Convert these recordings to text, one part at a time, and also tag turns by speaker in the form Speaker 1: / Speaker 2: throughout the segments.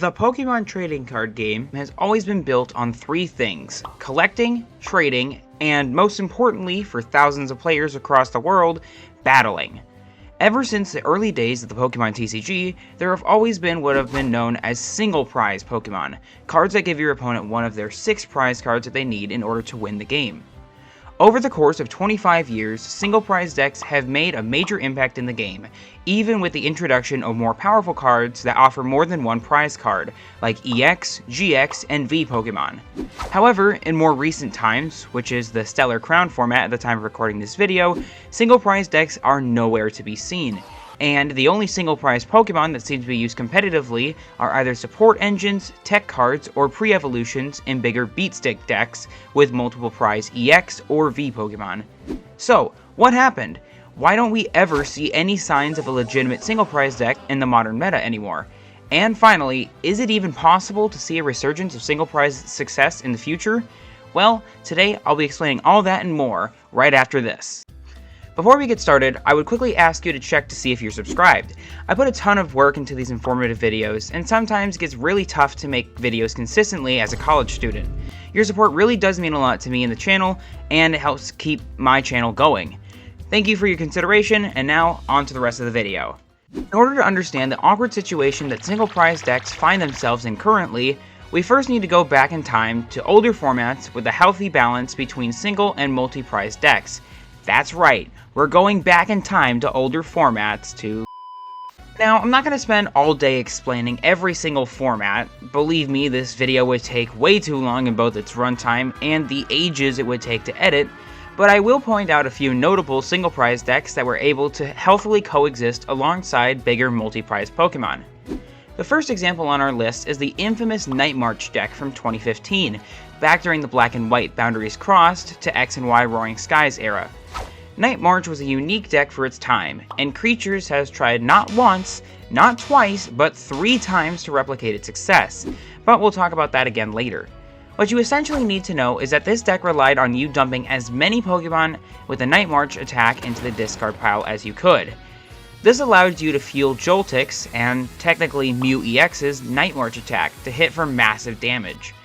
Speaker 1: The Pokemon trading card game has always been built on three things: collecting, trading, and most importantly for thousands of players across the world, battling. Ever since the early days of the Pokemon TCG, there have always been what have been known as single prize Pokemon, cards that give your opponent one of their 6 prize cards that they need in order to win the game. Over the course of 25 years, single prize decks have made a major impact in the game, even with the introduction of more powerful cards that offer more than one prize card, like EX, GX, and V Pokemon. However, in more recent times, which is the Stellar Crown format at the time of recording this video, single prize decks are nowhere to be seen. And the only single prize Pokemon that seem to be used competitively are either support engines, tech cards, or pre-evolutions in bigger beatstick decks with multiple prize EX or V Pokemon. So, what happened? Why don't we ever see any signs of a legitimate single prize deck in the modern meta anymore? And finally, is it even possible to see a resurgence of single prize success in the future? Well, today I'll be explaining all that and more right after this. Before we get started, I would quickly ask you to check to see if you're subscribed. I put a ton of work into these informative videos, and sometimes it gets really tough to make videos consistently as a college student. Your support really does mean a lot to me and the channel, and it helps keep my channel going. Thank you for your consideration, and now on to the rest of the video. In order to understand the awkward situation that single prize decks find themselves in currently, we first need to go back in time to older formats with a healthy balance between single and multi-prize decks. That's right, we're going back in time to older formats to... Now, I'm not going to spend all day explaining every single format. Believe me, this video would take way too long in both its runtime and the ages it would take to edit, but I will point out a few notable single prize decks that were able to healthily coexist alongside bigger multi-prize Pokemon. The first example on our list is the infamous Night March deck from 2015, back during the Black and White Boundaries Crossed to X and Y Roaring Skies era. Night March was a unique deck for its time, and Creatures has tried not once, not twice, but 3 times to replicate its success, but we'll talk about that again later. What you essentially need to know is that this deck relied on you dumping as many Pokemon with a Night March attack into the discard pile as you could. This allowed you to fuel Joltix, and technically Mew EX's Night March attack, to hit for massive damage.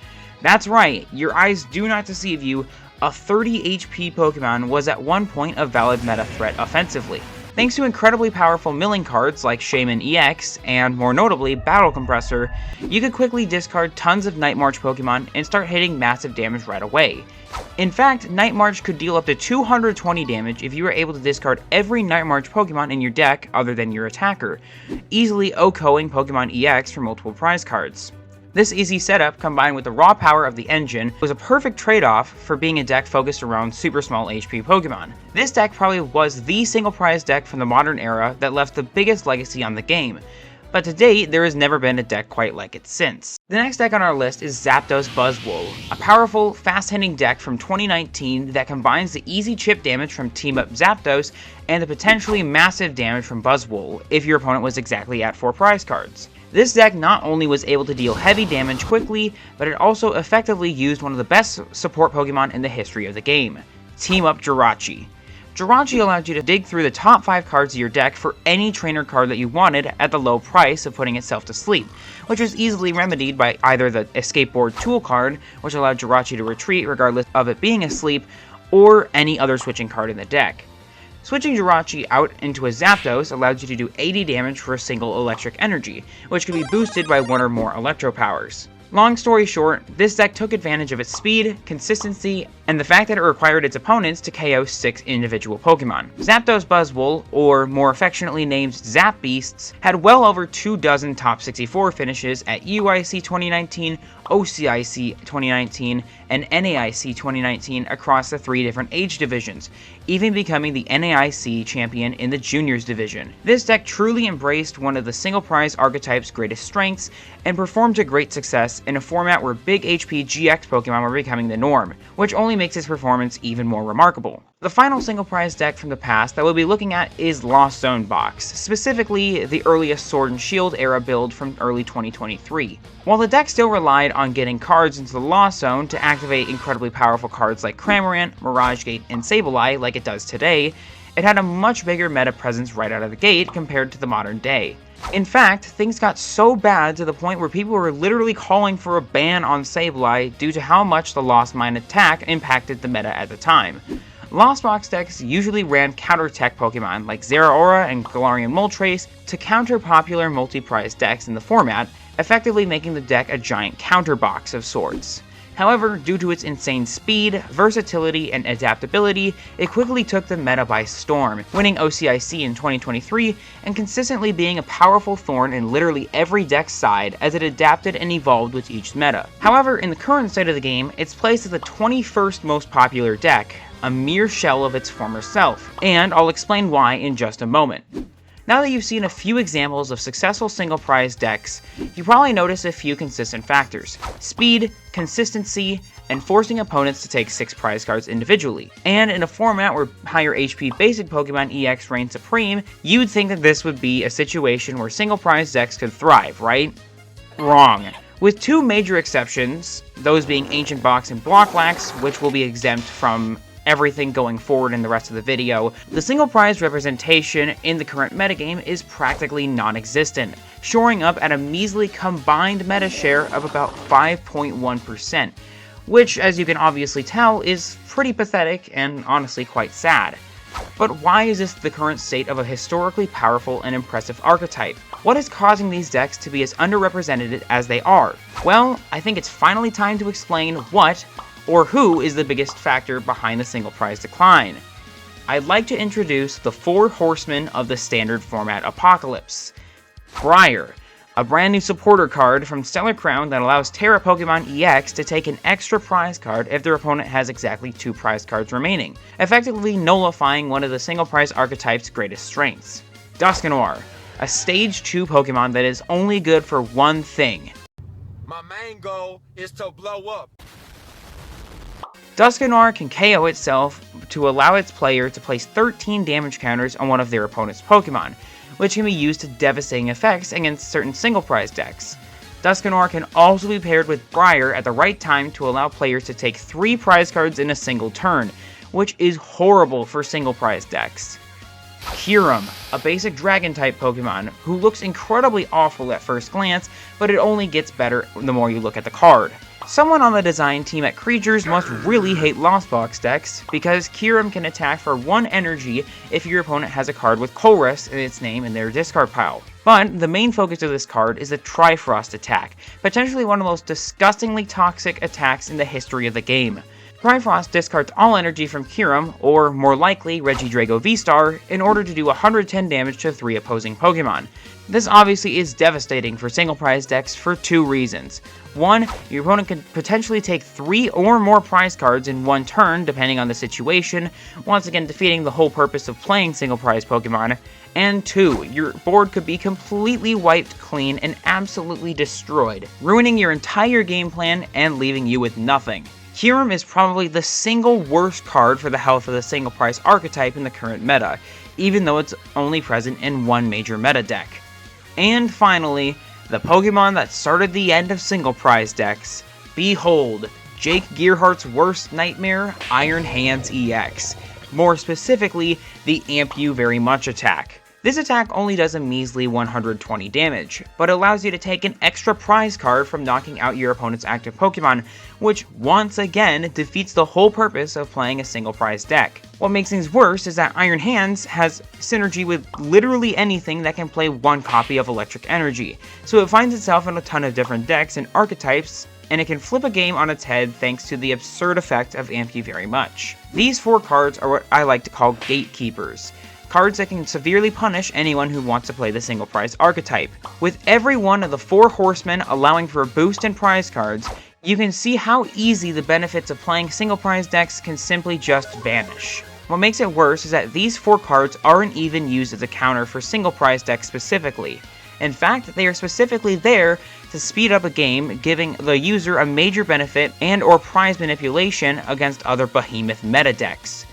Speaker 1: That's right, your eyes do not deceive you, a 30 HP Pokemon was at one point a valid meta threat offensively. Thanks to incredibly powerful milling cards like Shaman EX, and more notably Battle Compressor, you could quickly discard tons of Night March Pokemon and start hitting massive damage right away. In fact, Night March could deal up to 220 damage if you were able to discard every Night March Pokemon in your deck other than your attacker, easily OHKOing Pokemon EX for multiple prize cards. This easy setup, combined with the raw power of the engine, was a perfect trade-off for being a deck focused around super small HP Pokemon. This deck probably was the single prize deck from the modern era that left the biggest legacy on the game, but to date, there has never been a deck quite like it since. The next deck on our list is Zapdos Buzzwole, a powerful, fast-hitting deck from 2019 that combines the easy chip damage from Team Up Zapdos and the potentially massive damage from Buzzwole if your opponent was exactly at 4 prize cards. This deck not only was able to deal heavy damage quickly, but it also effectively used one of the best support Pokemon in the history of the game, Team Up Jirachi. Jirachi allowed you to dig through the top 5 cards of your deck for any trainer card that you wanted at the low price of putting itself to sleep, which was easily remedied by either the Escape Board tool card, which allowed Jirachi to retreat regardless of it being asleep, or any other switching card in the deck. Switching Jirachi out into a Zapdos allowed you to do 80 damage for a single electric energy, which could be boosted by 1 or more electro powers. Long story short, this deck took advantage of its speed, consistency, and the fact that it required its opponents to KO 6 individual Pokemon. Zapdos Buzzwole, or more affectionately named Zap Beasts, had well over 24 top 64 finishes at UIC 2019, OCIC 2019, and NAIC 2019 across the 3 different age divisions, even becoming the NAIC champion in the Juniors division. This deck truly embraced one of the single prize archetype's greatest strengths, and performed to great success in a format where big HP GX Pokemon were becoming the norm, which only makes its performance even more remarkable. The final single prize deck from the past that we'll be looking at is Lost Zone Box, specifically the earliest Sword and Shield era build from early 2023. While the deck still relied on getting cards into the Lost Zone to activate incredibly powerful cards like Cramorant, Mirage Gate, and Sableye like it does today, it had a much bigger meta presence right out of the gate compared to the modern day. In fact, things got so bad to the point where people were literally calling for a ban on Sableye due to how much the Lost Mine attack impacted the meta at the time. Lost Box decks usually ran counter-tech Pokemon like Zeraora and Galarian Moltres to counter popular multi-prize decks in the format, effectively making the deck a giant counter box of sorts. However, due to its insane speed, versatility, and adaptability, it quickly took the meta by storm, winning OCIC in 2023 and consistently being a powerful thorn in literally every deck's side as it adapted and evolved with each meta. However, in the current state of the game, it's placed as the 21st most popular deck, a mere shell of its former self, and I'll explain why in just a moment. Now that you've seen a few examples of successful single prize decks, you probably notice a few consistent factors: speed, consistency, and forcing opponents to take 6 prize cards individually. And in a format where higher HP basic Pokemon EX reign supreme, you'd think that this would be a situation where single prize decks could thrive, right? Wrong. With 2 major exceptions, those being Ancient Box and Blocklax, which will be exempt from everything going forward in the rest of the video, the single prize representation in the current metagame is practically non-existent, shoring up at a measly combined meta share of about 5.1%, which, as you can obviously tell, is pretty pathetic and honestly quite sad. But why is this the current state of a historically powerful and impressive archetype? What is causing these decks to be as underrepresented as they are? Well, I think it's finally time to explain what or who is the biggest factor behind the single prize decline. I'd like to introduce the 4 horsemen of the standard format apocalypse. Briar, a brand new supporter card from Stellar Crown that allows Terra Pokemon EX to take an extra prize card if their opponent has exactly 2 prize cards remaining, effectively nullifying one of the single prize archetype's greatest strengths. Dusknoir, a stage 2 Pokemon that is only good for one thing.
Speaker 2: My main goal is to blow up.
Speaker 1: Dusknoir can KO itself to allow its player to place 13 damage counters on one of their opponent's Pokemon, which can be used to devastating effects against certain single prize decks. Dusknoir can also be paired with Briar at the right time to allow players to take 3 prize cards in a single turn, which is horrible for single prize decks. Kyurem, a basic Dragon-type Pokemon who looks incredibly awful at first glance, but it only gets better the more you look at the card. Someone on the design team at Creatures must really hate Lost Box decks, because Kyurem can attack for 1 energy if your opponent has a card with Colress in its name in their discard pile. But the main focus of this card is the Trifrost attack, potentially one of the most disgustingly toxic attacks in the history of the game. Trifrost discards all energy from Kyurem, or more likely Regidrago V-Star, in order to do 110 damage to 3 opposing Pokemon. This obviously is devastating for single prize decks for 2 reasons. 1, your opponent can potentially take 3 or more prize cards in 1 turn depending on the situation, once again defeating the whole purpose of playing single prize Pokemon. And 2, your board could be completely wiped clean and absolutely destroyed, ruining your entire game plan and leaving you with nothing. Kyurem is probably the single worst card for the health of the single prize archetype in the current meta, even though it's only present in 1 major meta deck. And finally, the Pokemon that started the end of single prize decks. Behold, Jake Gearhart's worst nightmare, Iron Hands EX. More specifically, the Amp You Very Much attack. This attack only does a measly 120 damage, but allows you to take an extra prize card from knocking out your opponent's active Pokemon, which once again defeats the whole purpose of playing a single prize deck. What makes things worse is that Iron Hands has synergy with literally anything that can play 1 copy of Electric Energy, so it finds itself in a ton of different decks and archetypes, and it can flip a game on its head thanks to the absurd effect of Amp You Very Much. These 4 cards are what I like to call gatekeepers. Cards that can severely punish anyone who wants to play the single prize archetype. With every one of the 4 horsemen allowing for a boost in prize cards, you can see how easy the benefits of playing single prize decks can simply just vanish. What makes it worse is that these 4 cards aren't even used as a counter for single prize decks specifically. In fact, they are specifically there to speed up a game, giving the user a major benefit and or prize manipulation against other behemoth meta decks.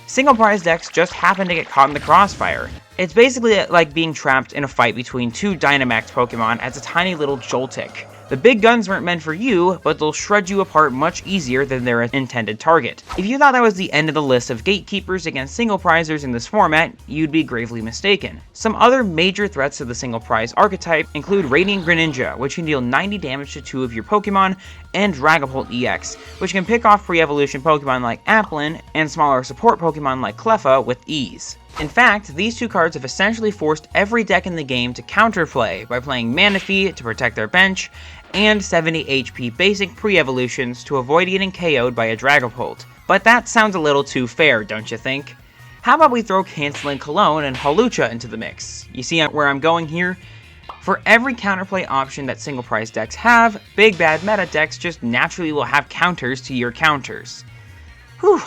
Speaker 1: Single prize decks just happen to get caught in the crossfire. It's basically like being trapped in a fight between two Dynamax Pokemon as a tiny little Joltik. The big guns weren't meant for you, but they'll shred you apart much easier than their intended target. If you thought that was the end of the list of gatekeepers against single prizers in this format, you'd be gravely mistaken. Some other major threats to the single prize archetype include Radiant Greninja, which can deal 90 damage to 2 of your Pokemon, and Dragapult EX, which can pick off pre-evolution Pokemon like Applin and smaller support Pokemon like Cleffa with ease. In fact, these two cards have essentially forced every deck in the game to counterplay by playing Manaphy to protect their bench, and 70 HP basic pre-evolutions to avoid getting KO'd by a Dragapult. But that sounds a little too fair, don't you think? How about we throw Canceling Cologne and Hawlucha into the mix? You see where I'm going here? For every counterplay option that single prize decks have, big bad meta decks just naturally will have counters to your counters. Whew,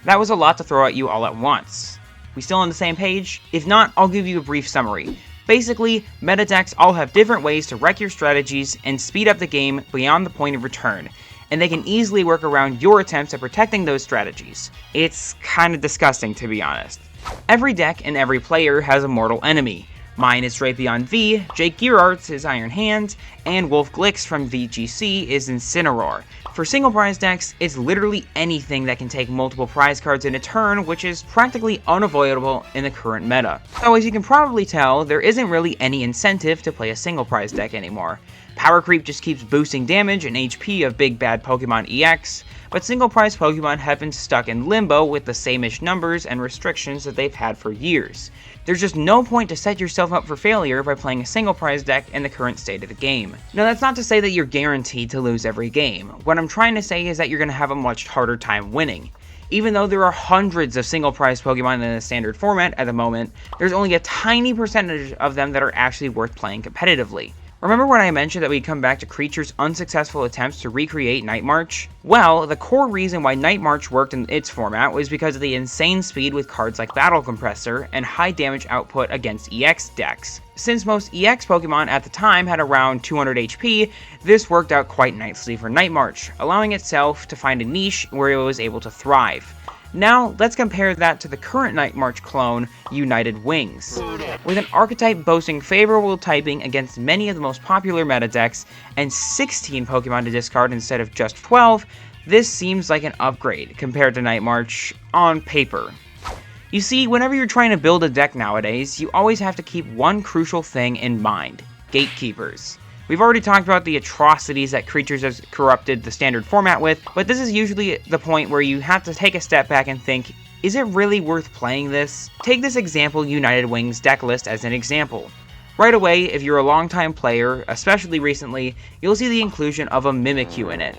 Speaker 1: that was a lot to throw at you all at once. We still on the same page? If not, I'll give you a brief summary. Basically, meta decks all have different ways to wreck your strategies and speed up the game beyond the point of return, and they can easily work around your attempts at protecting those strategies. It's kinda disgusting, to be honest. Every deck and every player has a mortal enemy. Mine is Drapion V, Jake Gearart's is Iron Hand, and Wolf Glix from VGC is Incineroar. For single prize decks, it's literally anything that can take multiple prize cards in a turn, which is practically unavoidable in the current meta. So as you can probably tell, there isn't really any incentive to play a single prize deck anymore. Power creep just keeps boosting damage and HP of big bad Pokemon EX, but single prize Pokemon have been stuck in limbo with the same-ish numbers and restrictions that they've had for years. There's just no point to set yourself up for failure by playing a single prize deck in the current state of the game. Now that's not to say that you're guaranteed to lose every game. What I'm trying to say is that you're going to have a much harder time winning. Even though there are hundreds of single prize Pokemon in the standard format at the moment, there's only a tiny percentage of them that are actually worth playing competitively. Remember when I mentioned that we'd come back to Creature's unsuccessful attempts to recreate Night March? Well, the core reason why Night March worked in its format was because of the insane speed with cards like Battle Compressor and high damage output against EX decks. Since most EX Pokemon at the time had around 200 HP, this worked out quite nicely for Night March, allowing itself to find a niche where it was able to thrive. Now, let's compare that to the current Night March clone, United Wings. With an archetype boasting favorable typing against many of the most popular meta decks, and 16 Pokemon to discard instead of just 12, this seems like an upgrade compared to Night March on paper. You see, whenever you're trying to build a deck nowadays, you always have to keep one crucial thing in mind: gatekeepers. We've already talked about the atrocities that Creatures has corrupted the standard format with, but this is usually the point where you have to take a step back and think, is it really worth playing this? Take this example United Wings deck list as an example. Right away, if you're a longtime player, especially recently, you'll see the inclusion of a Mimikyu in it.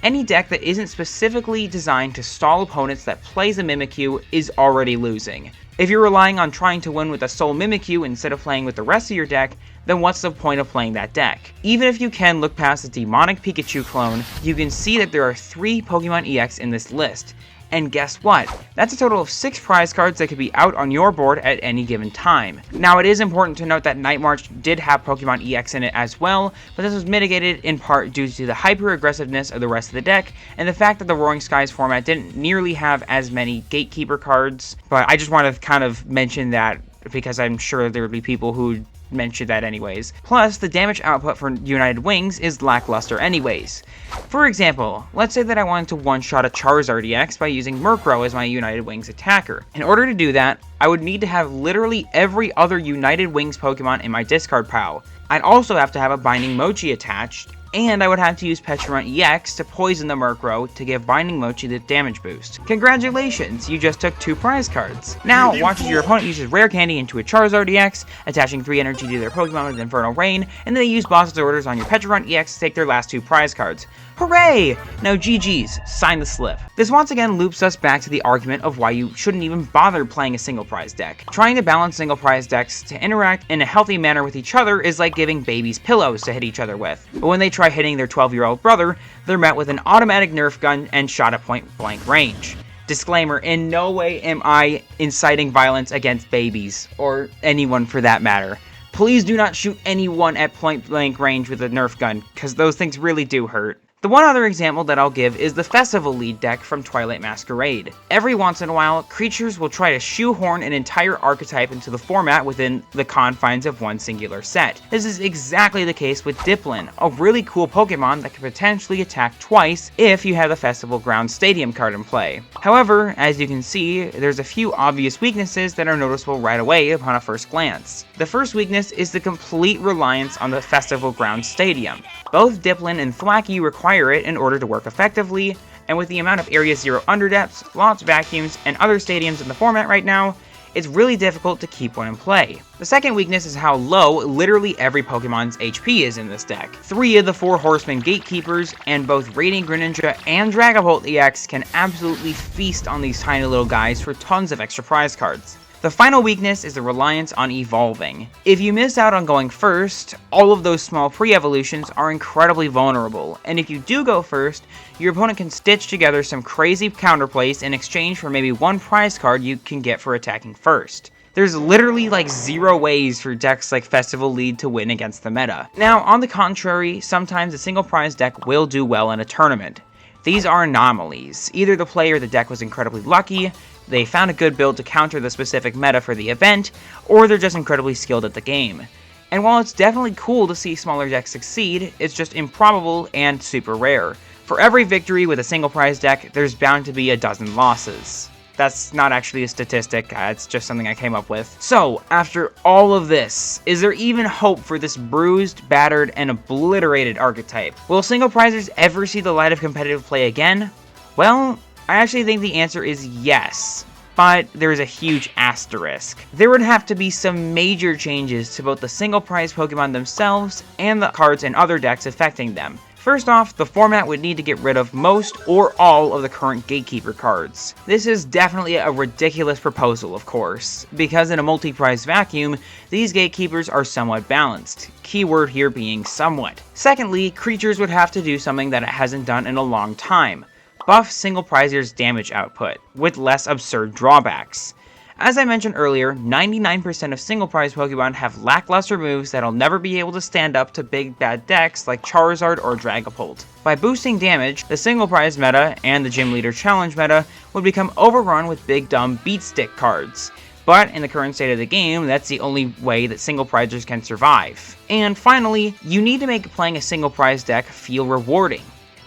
Speaker 1: Any deck that isn't specifically designed to stall opponents that plays a Mimikyu is already losing. If you're relying on trying to win with a sole Mimikyu instead of playing with the rest of your deck, then what's the point of playing that deck? Even if you can look past the demonic Pikachu clone, you can see that there are 3 Pokemon EX in this list. And guess what? That's a total of 6 prize cards that could be out on your board at any given time. Now it is important to note that Night March did have Pokemon EX in it as well, but this was mitigated in part due to the hyper-aggressiveness of the rest of the deck, and the fact that the Roaring Skies format didn't nearly have as many Gatekeeper cards, but I just want to kind of mention that because I'm sure there would be people who mention that anyways. Plus, the damage output for United Wings is lackluster anyways. For example, let's say that I wanted to one-shot a Charizard EX by using Murkrow as my United Wings attacker. In order to do that, I would need to have literally every other United Wings Pokemon in my discard pile. I'd also have to have a Binding Mochi attached, and I would have to use Pecharunt EX to poison the Murkrow to give Binding Mochi the damage boost. Congratulations, you just took 2 prize cards. Now, watch as your opponent uses Rare Candy into a Charizard EX, attaching 3 energy to their Pokemon with Infernal Rain, and then they use Boss's Orders on your Pecharunt EX to take their last 2 prize cards. Hooray! Now GG's, sign the slip. This once again loops us back to the argument of why you shouldn't even bother playing a single prize deck. Trying to balance single prize decks to interact in a healthy manner with each other is like giving babies pillows to hit each other with. But when they try hitting their 12-year-old brother, they're met with an automatic Nerf gun and shot at point-blank range. Disclaimer, in no way am I inciting violence against babies, or anyone for that matter. Please do not shoot anyone at point-blank range with a Nerf gun, because those things really do hurt. The one other example that I'll give is the Festival Lead deck from Twilight Masquerade. Every once in a while, creatures will try to shoehorn an entire archetype into the format within the confines of one singular set. This is exactly the case with Diplin, a really cool Pokemon that can potentially attack twice if you have the Festival Grounds Stadium card in play. However, as you can see, there's a few obvious weaknesses that are noticeable right away upon a first glance. The first weakness is the complete reliance on the Festival Grounds Stadium. Both Diplin and Thwackey require it in order to work effectively, and with the amount of Area 0 underdepths, lots of vacuums, and other stadiums in the format right now, it's really difficult to keep one in play. The second weakness is how low literally every Pokemon's HP is in this deck. 3 of the 4 Horsemen Gatekeepers, and both Radiant Greninja and Dragapult EX can absolutely feast on these tiny little guys for tons of extra prize cards. The final weakness is the reliance on evolving. If you miss out on going first, all of those small pre-evolutions are incredibly vulnerable, and if you do go first, your opponent can stitch together some crazy counterplays in exchange for maybe one prize card you can get for attacking first. There's literally like 0 ways for decks like Festival Lead to win against the meta. Now, on the contrary, sometimes a single prize deck will do well in a tournament. These are anomalies. Either the player or the deck was incredibly lucky, they found a good build to counter the specific meta for the event, or they're just incredibly skilled at the game. And while it's definitely cool to see smaller decks succeed, it's just improbable and super rare. For every victory with a single prize deck, there's bound to be a dozen losses. That's not actually a statistic, it's just something I came up with. So, after all of this, is there even hope for this bruised, battered, and obliterated archetype? Will single prizers ever see the light of competitive play again? Well, I actually think the answer is yes, but there is a huge asterisk. There would have to be some major changes to both the single prize Pokemon themselves and the cards and other decks affecting them. First off, the format would need to get rid of most or all of the current Gatekeeper cards. This is definitely a ridiculous proposal, of course, because in a multi-prize vacuum, these Gatekeepers are somewhat balanced, keyword here being somewhat. Secondly, creatures would have to do something that it hasn't done in a long time. Buff single prizers' damage output, with less absurd drawbacks. As I mentioned earlier, 99% of single prize Pokemon have lackluster moves that'll never be able to stand up to big bad decks like Charizard or Dragapult. By boosting damage, the single prize meta and the Gym Leader Challenge meta would become overrun with big dumb beat stick cards. But in the current state of the game, that's the only way that single prizers can survive. And finally, you need to make playing a single prize deck feel rewarding.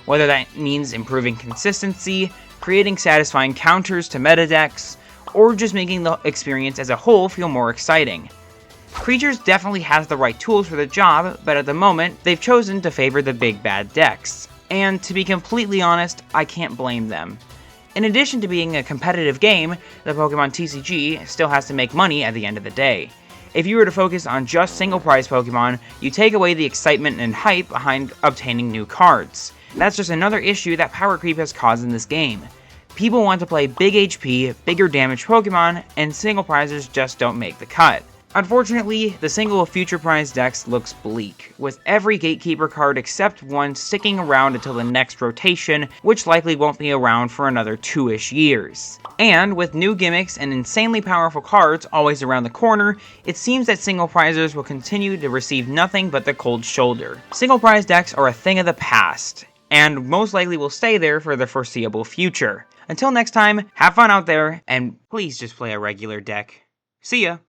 Speaker 1: Whether that means improving consistency, creating satisfying counters to meta decks, or just making the experience as a whole feel more exciting. Creatures definitely has the right tools for the job, but at the moment, they've chosen to favor the big bad decks. And to be completely honest, I can't blame them. In addition to being a competitive game, the Pokémon TCG still has to make money at the end of the day. If you were to focus on just single prize Pokemon, you take away the excitement and hype behind obtaining new cards. That's just another issue that power creep has caused in this game. People want to play big HP, bigger damage Pokemon, and single prizes just don't make the cut. Unfortunately, the single future prize decks looks bleak, with every Gatekeeper card except one sticking around until the next rotation, which likely won't be around for another 2-ish years. And with new gimmicks and insanely powerful cards always around the corner, it seems that single prizers will continue to receive nothing but the cold shoulder. Single prize decks are a thing of the past, and most likely will stay there for the foreseeable future. Until next time, have fun out there, and please just play a regular deck. See ya!